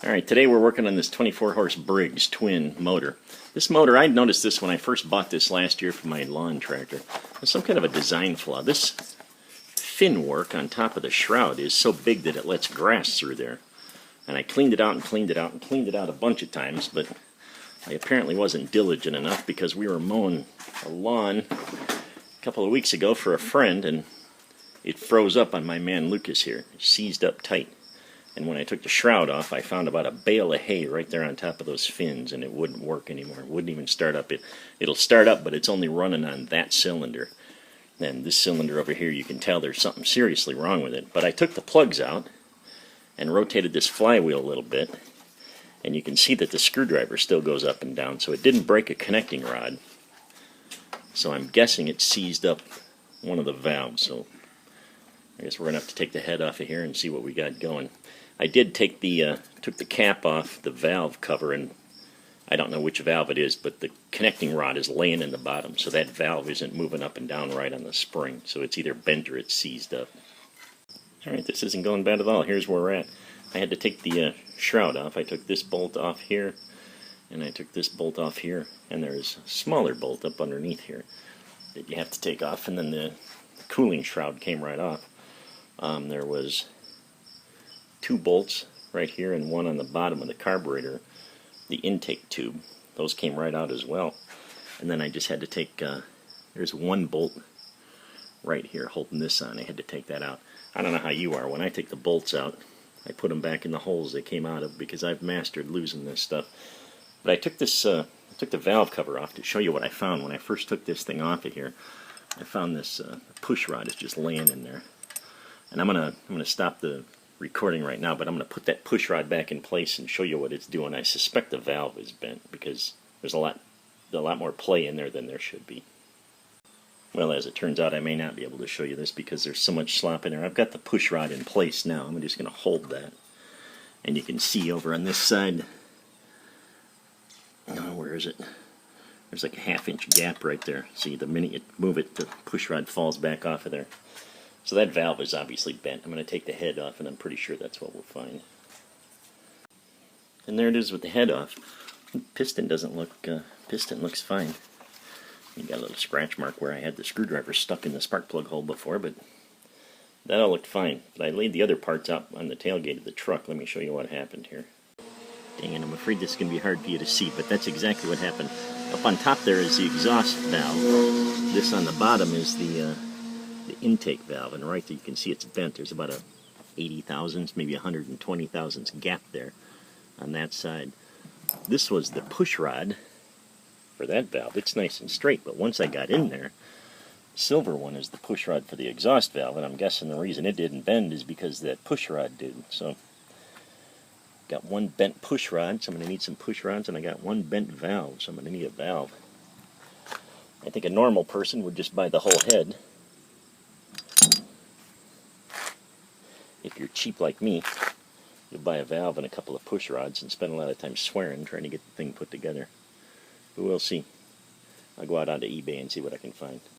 Alright, today we're working on this 24 horse Briggs twin motor. This motor, I noticed this when I first bought this last year for my lawn tractor. There's some kind of a design flaw. This fin work on top of the shroud is so big that it lets grass through there. And I cleaned it out and cleaned it out and cleaned it out a bunch of times, but I apparently wasn't diligent enough because we were mowing a lawn a couple of weeks ago for a friend, and it froze up on my man Lucas here. It seized up tight. And when I took the shroud off, I found about a bale of hay right there on top of those fins, and it wouldn't work anymore. It wouldn't even start up. It'll start up, but it's only running on that cylinder. And this cylinder over here, you can tell there's something seriously wrong with it. But I took the plugs out and rotated this flywheel a little bit, and you can see that the screwdriver still goes up and down, so it didn't break a connecting rod. So I'm guessing it seized up one of the valves, so I guess we're going to have to take the head off of here and see what we got going. I did take took the cap off the valve cover, and I don't know which valve it is, but the connecting rod is laying in the bottom, so that valve isn't moving up and down right on the spring, so it's either bent or it's seized up. Alright, this isn't going bad at all. Here's where we're at. I had to take the shroud off. I took this bolt off here, and I took this bolt off here, and there's a smaller bolt up underneath here that you have to take off, and then the cooling shroud came right off. There was 2 bolts right here and one on the bottom of the carburetor, the intake tube. Those came right out as well. And then I just had to take, there's 1 bolt right here holding this on. I had to take that out. I don't know how you are. When I take the bolts out, I put them back in the holes they came out of because I've mastered losing this stuff. But I took this, I took the valve cover off to show you what I found when I first took this thing off of here. I found this push rod is just laying in there. And I'm gonna stop the recording right now, but I'm going to put that push rod back in place and show you what it's doing. I suspect the valve is bent because there's a lot more play in there than there should be. Well, as it turns out, I may not be able to show you this because there's so much slop in there. I've got the push rod in place now. I'm just going to hold that, and you can see over on this side, where is it? There's like a 1/2 inch gap right there. See, the minute you move it, the push rod falls back off of there. So that valve is obviously bent. I'm going to take the head off, and I'm pretty sure that's what we'll find. And there it is with the head off. Piston doesn't look, piston looks fine. You got a little scratch mark where I had the screwdriver stuck in the spark plug hole before, but that all looked fine. But I laid the other parts out on the tailgate of the truck. Let me show you what happened here. Dang it, I'm afraid this is going to be hard for you to see, but that's exactly what happened. Up on top there is the exhaust valve. This on the bottom is the intake valve, and right there you can see it's bent. There's about a 80 thousandths, maybe 120 thousandths gap there on that side. This was the push rod for that valve. It's nice and straight, but once I got in there, the silver one is the push rod for the exhaust valve, and I'm guessing the reason it didn't bend is because that push rod did. So got 1 bent push rod, so I'm going to need some push rods, and I got 1 bent valve, so I'm going to need a valve. I think a normal person would just buy the whole head. If you're cheap like me, you'll buy a valve and a couple of push rods and spend a lot of time swearing trying to get the thing put together. But we'll see. I'll go out onto eBay and see what I can find.